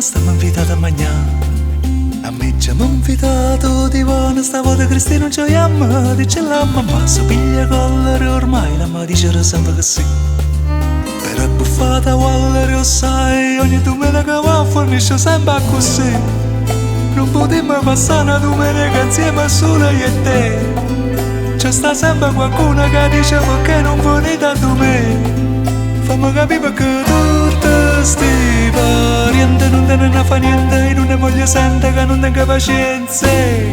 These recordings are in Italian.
stiamo invitati a mangiare. A me ci hanno invitato di buono, stavolta Cristina non gioiamo, dice la mamma, si piglia collere ormai, la mamma dice sempre che sì. Per abbuffata collere, lo sai, ogni domenica va fornisce sempre così. Non potremmo passare una domenica insieme solo io e te. C'è sta sempre qualcuno che dice perché non venite a domenica. Fammi capire che tutti sti parienti non te ne fa niente e non ne voglio sentire che non tengo pazienza. E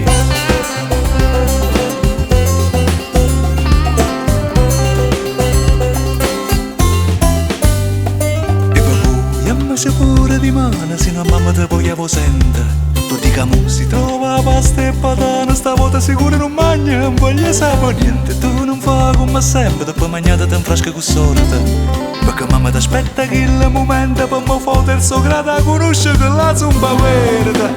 poi ammazza pure di mano se no mamma te voglio sentire. Tutti i si trova pasta e patata, stavolta sicuro non mangia, non voglio sapere niente. Tu non fai come sempre, dopo mangiata te infrasca con solita. Perché mamma ti aspetta che il momento per me foto il suo grado conosce che la zumba verde.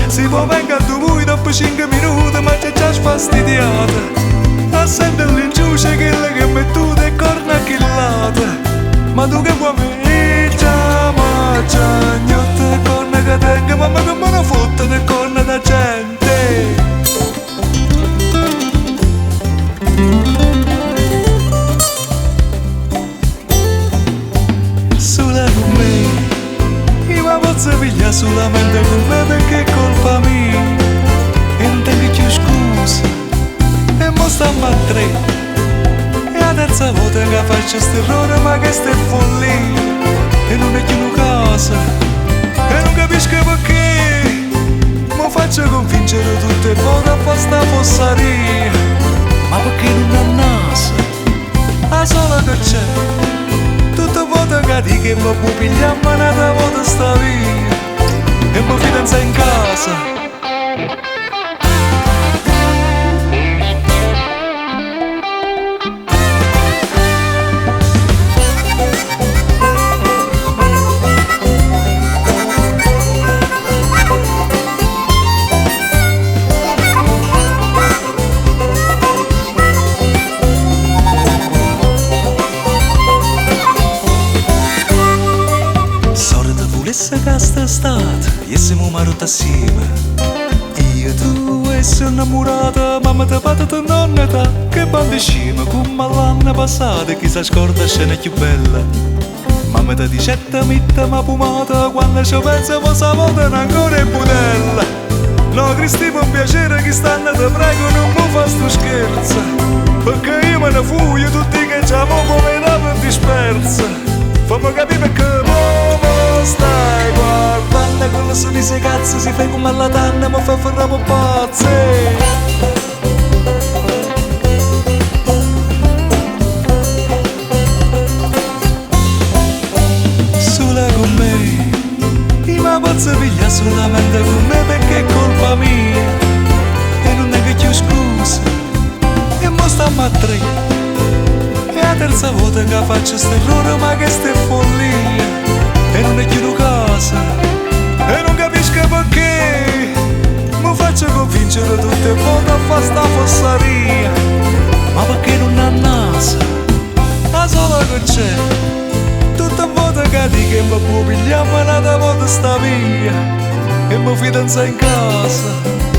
Si può venga a tu vuoi dopo 5 minuti ma c'è già sfastidiata. A sentire l'inciuce che metto e corna chillata. Ma tu che vuoi mangiare, mangia, gnotte corna che tenga, mamma che me ne fotte di corna da gente. Si piglia solamente con me perché è colpa mia e non tengo più scusa e mo stiamo a tre e la terza volta che faccio sto errore ma che sta follia e non è più una casa e non capisco perché mi faccio convincere tutte e volte a fare sta fossaria ma perché non ha naso la sola che c'è tutta volta che dico che mi può pigliare ma nata volta sta via e mi fidanza in casa. Se che sta stato, e siamo marotti assieme. Io, tu e sei innamorata, mamma ti patta tua nonna ta. Che bande scema, come l'anno passato, chi si scorda scena più bella. Mamma ti dice te metta ma pomata, quando ci penso posa volta ancora in budella. No, Cristi, per piacere che stanno te prego non mi fa sto scherzo. Perché io me ne fuglio tutti che già mo come dava dispersa. Fammi capire che mo stai guardando quello sono i cazzo si fa come alla tanna ma fa ferramo pazze. Sola con me i ma pazza piglia solamente con me perché è colpa mia e non tengo più scusa e mo stiamo a tre. La terza volta che faccio sto errore ma che sta follia e non è più una casa e non capisco perché mi faccio convincere tutte le volte a fare sta fossaria ma perché non ha naso la sola che c'è tutte le volte che dico che mi può pigliare ma nata volta sta via e mi fidanza in casa.